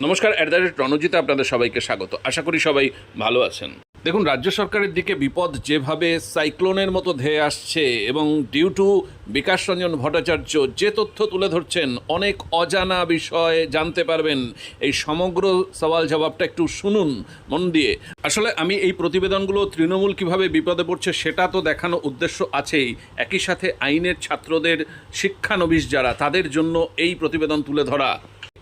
নমস্কার, রণজিতে আপনাদের সবাইকে স্বাগত। আশা করি সবাই ভালো আছেন। দেখুন, রাজ্য সরকারের দিকে বিপদ যেভাবে সাইক্লোনের মতো ধেয়ে আসছে এবং ডিউ টু বিকাশ রঞ্জন ভট্টাচার্য যে তথ্য তুলে ধরছেন, অনেক অজানা বিষয় জানতে পারবেন। এই সমগ্র সওয়াল জবাবটা একটু শুনুন মন দিয়ে। আসলে আমি এই প্রতিবেদনগুলো তৃণমূল কিভাবে বিপদে পড়ছে সেটা তো দেখানো উদ্দেশ্য আছেই, একই সাথে আইনের ছাত্রদের শিক্ষানবিশ যারা, তাদের জন্য এই প্রতিবেদন তুলে ধরা।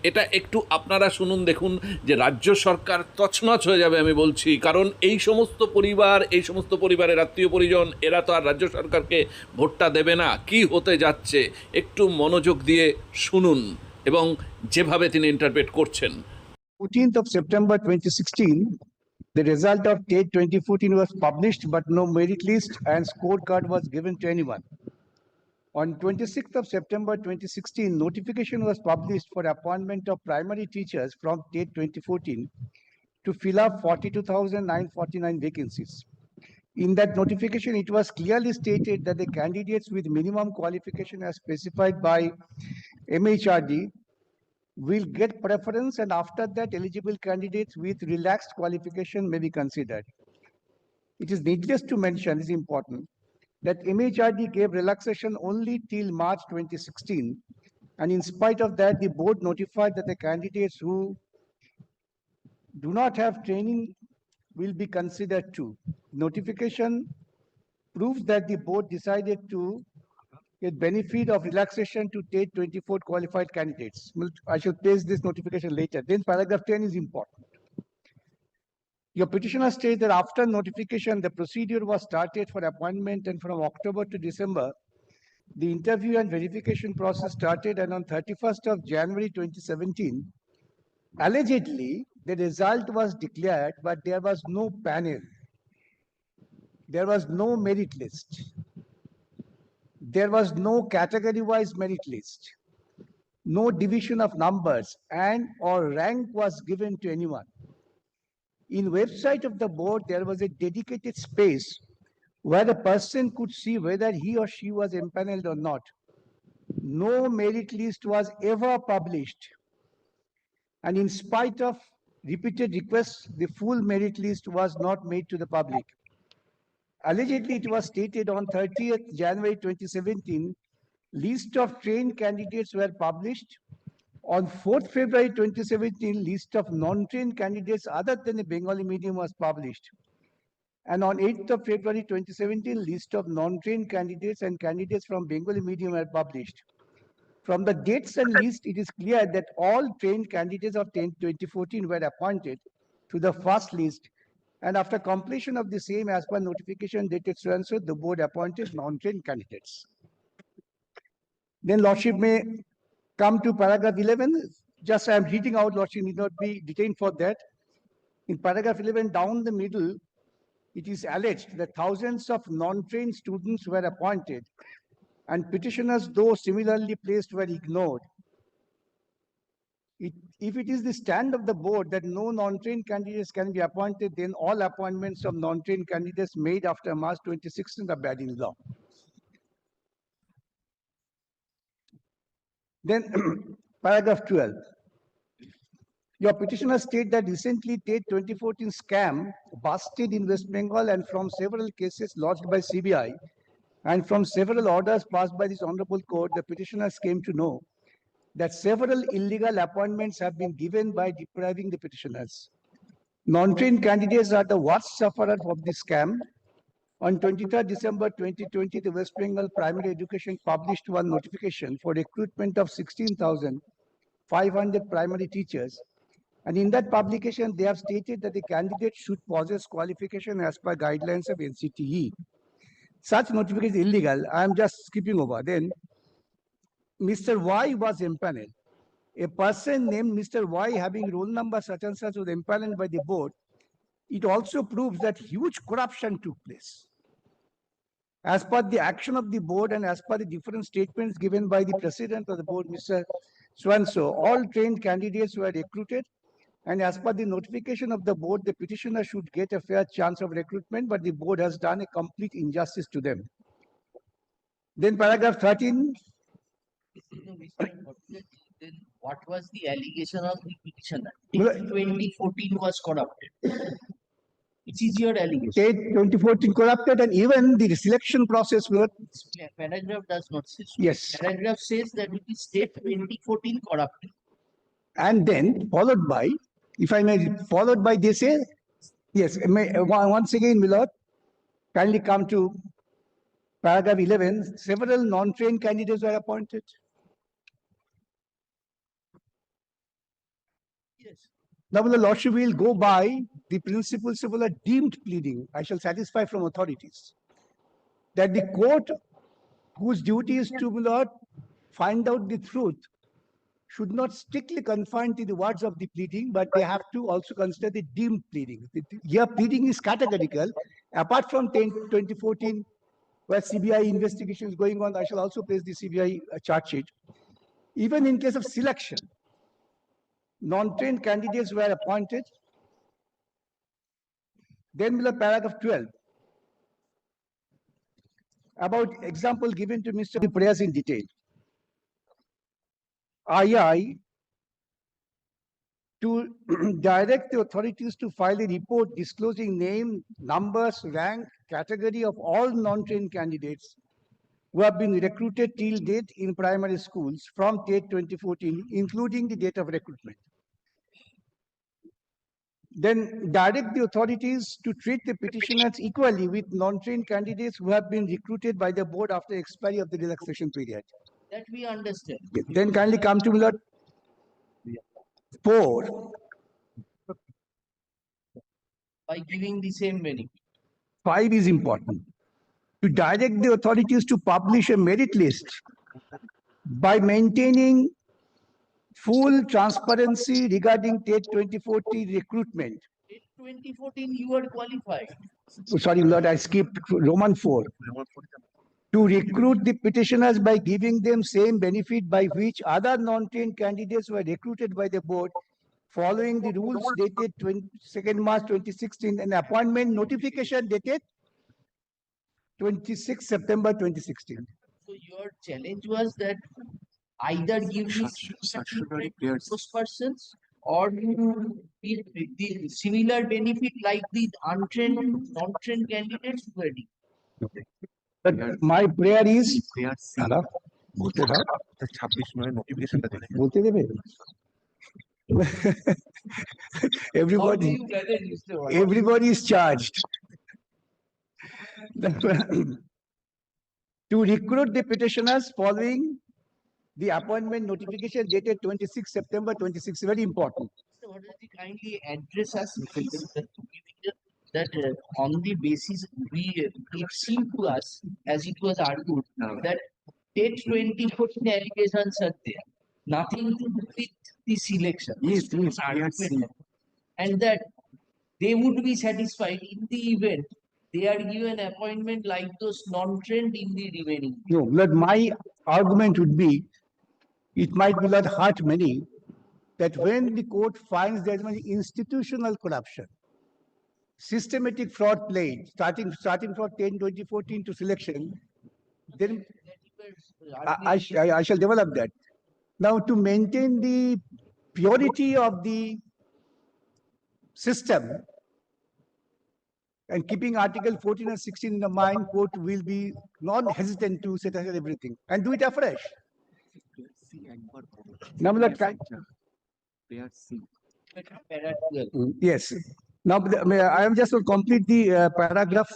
এটা একটু আপনারা শুনুন, দেখুন যে রাজ্য সরকার তছনছ হয়ে যাবে আমি বলছি। কারণ এই সমস্ত পরিবারের আত্মীয় পরিজন, এরা তো আর রাজ্য সরকারকে ভোটটা দেবে না। কি হতে যাচ্ছে একটু মনোযোগ দিয়ে শুনুন এবং যেভাবে তিনি ইন্টারপ্রেট করছেন। 14th of September 2016, the result of TET 2014 was published, but no merit list and scorecard was given to anyone. On 26th of September 2016, notification was published for appointment of primary teachers from TET 2014 to fill up 42,949 vacancies. In that notification, it was clearly stated that the candidates with minimum qualification as specified by MHRD will get preference, and after that, eligible candidates with relaxed qualification may be considered. It is needless to mention, is important, that MHRD gave relaxation only till March 2016, and in spite of that, the board notified that the candidates who do not have training will be considered too. Notification proves that the board decided to get benefit of relaxation to TET 24 qualified candidates. I shall place this notification later. Then paragraph 10 is important. Your petitioner states that after notification, the procedure was started for appointment, and from October to December, the interview and verification process started, and on 31st of January 2017, allegedly, the result was declared, but there was no panel. There was no merit list. There was no category-wise merit list. No division of numbers and or rank was given to anyone. In website of the board, there was a dedicated space where a person could see whether he or she was empaneled or not. No merit list was ever published. And in spite of repeated requests, the full merit list was not made to the public. Allegedly, it was stated on 30th January 2017, list of trained candidates were published. On 4th February 2017, list of non-trained candidates other than the Bengali medium was published. And on 8th of February 2017, list of non-trained candidates and candidates from Bengali medium were published. From the dates and list, it is clear that all trained candidates of 2014 were appointed to the first list. And after completion of the same, as per notification dated so and so, the board appointed non-trained candidates. Then Lordship may come to paragraph 11. Just I am reading out, Lordship need not be detained for that. In paragraph 11, down the middle, it is alleged that thousands of non-trained students were appointed, and petitioners, though similarly placed, were ignored. If it is the stand of the board that no non-trained candidates can be appointed, then all appointments of non-trained candidates made after March 2016 are bad in law. Then paragraph 12. Your petitioner state that recently TET 2014 scam busted in West Bengal, and from several cases lodged by CBI and from several orders passed by this honorable court, the petitioners came to know that several illegal appointments have been given by depriving the petitioners. Non-trained candidates are the worst sufferer of this scam. On 23rd December 2020, the West Bengal Primary Education published one notification for recruitment of 16,500 primary teachers. And in that publication, they have stated that the candidate should possess qualification as per guidelines of NCTE. Such notification is illegal. I am just skipping over. Then Mr. Y was empaneled. A person named Mr. Y having roll number such and such was empaneled by the board. It also proves that huge corruption took place. As per the action of the board and as per the different statements given by the president of the board, Mr. Swanso, all trained candidates were recruited. And as per the notification of the board, the petitioner should get a fair chance of recruitment, but the board has done a complete injustice to them. Then paragraph 13. what was the allegation of the petitioner? Well, 2014 was corrupted. It is your allegation. State 2014 corrupted, and even the selection process were, Paragraph does not say so. yes. Paragraph says that it is state 2014 corrupted. And then followed by, if I may, followed by they say, yes, once again, Milord, kindly come to paragraph 11, several non-trained candidates were appointed. Yes. Now, the Lordship will go by the principles of a deemed pleading. I shall satisfy from authorities that the court, whose duty is to, Milord, find out the truth, should not strictly confine to the words of the pleading, but they have to also consider the deemed pleading. Here, pleading is categorical. Apart from 2014, where CBI investigation is going on, I shall also place the CBI charge sheet. Even in case of selection, non-trained candidates were appointed. Then will paragraph 12. About example given to Mr. The prayers in detail. II to direct the authorities to file a report disclosing name, numbers, rank, category of all non-trained candidates who have been recruited till date in primary schools from date 2014, including the date of recruitment. Then direct the authorities to treat the petitioners equally with non-trained candidates who have been recruited by the board after expiry of the relaxation period. That we understand. Then kindly come to Milord 4. By giving the same benefit. 5 is important. To direct the authorities to publish a merit list by maintaining full transparency regarding TET 2014 recruitment. In 2014, you were qualified. Oh, sorry, Lord, I skipped Roman 4. To recruit the petitioners by giving them same benefit by which other non-trained candidates were recruited by the board following the rules dated 22nd March 2016 and appointment notification dated 26 September 2016. So your challenge was that either give this those persons or the similar benefit like the untrained, non-trained candidates were given. But my prayer is, দাদা, বলতে দাও। বলতে দেবে? Everybody, How do you gather this? everybody is charged. To recruit the petitioners following the appointment notification dated 26 September 26, very important. Mr. Bhattacharya, kindly address us please, that on the basis it seemed to us as it was argued that TET 2014 allegations are there, nothing to do with the selection. And that they would be satisfied in the event they are given appointment like those non-trained in the remaining. No, but my argument would be, it might be not hurt many, that when the court finds there is institutional corruption, systematic fraud played, starting from 2014 to selection, then I shall develop that. Now, to maintain the purity of the system and keeping Article 14 and 16 in the mind, court will be non-hesitant to set aside everything and do it afresh. Now, yes. Now, I am just to complete the paragraph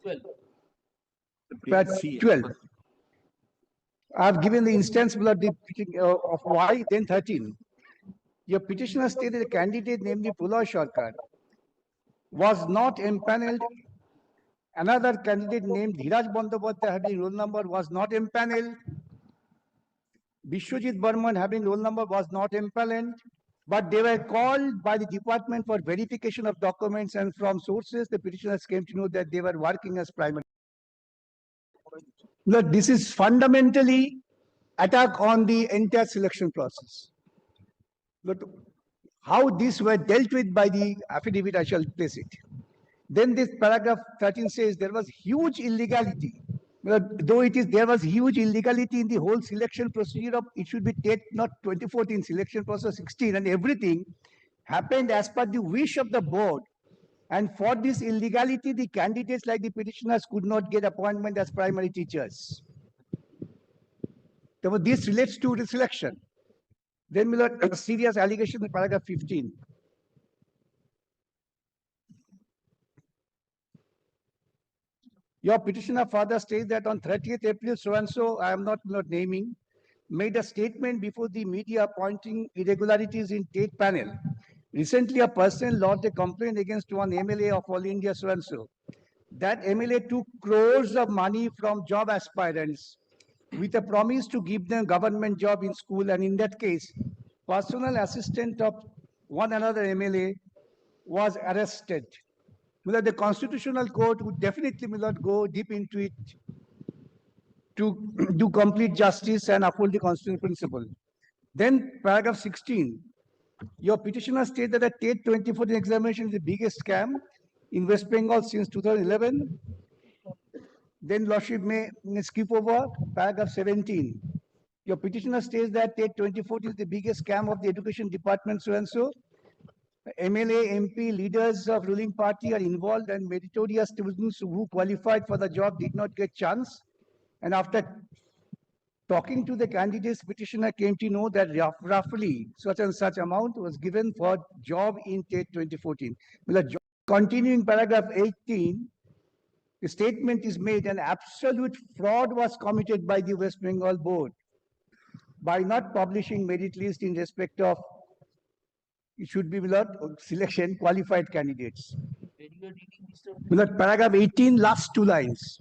12. I have given the instance of why, then 13. Your petitioner stated a candidate, namely Pulao Sharkar, was not empaneled. Another candidate named Dhiraj Bandyopadhyay having roll number was not empaneled. Vishwajit Burman having roll number was not empaneled. But they were called by the department for verification of documents, and from sources, the petitioners came to know that they were working as primary. Look, this is fundamentally attack on the entire selection process. Look, how these were dealt with by the affidavit, I shall place it. Then this paragraph 13 says there was huge illegality. Though there was huge illegality in the whole selection procedure of, it should be TET, not 2014, selection process 16, and everything happened as per the wish of the board. And for this illegality, the candidates like the petitioners could not get appointment as primary teachers. Therefore, this relates to the selection. Then we learn a serious allegation in paragraph 15. Your petitioner further states that on 30th April, so-and-so, I am not naming, made a statement before the media pointing irregularities in TET panel. Recently, a person lodged a complaint against one MLA of All India so-and-so. That MLA took crores of money from job aspirants with a promise to give them government job in school, and in that case, personal assistant of one another MLA was arrested. The Constitutional Court would definitely not go deep into it to do complete justice and uphold the constitutional principle. Then paragraph 16, your petitioner states that the TET 2014 examination is the biggest scam in West Bengal since 2011. Then Lordship may skip over paragraph 17. Your petitioner states that TET 2014 is the biggest scam of the education department, so-and-so. MLA, MP, leaders of ruling party are involved, and meritorious students who qualified for the job did not get chance. And after talking to the candidates, petitioner came to know that roughly such and such amount was given for job in TET 2014. Continuing paragraph 18, the statement is made an absolute fraud was committed by the West Bengal board by not publishing merit list in respect of, it should be selection qualified candidates. Paragraph 18, last two lines.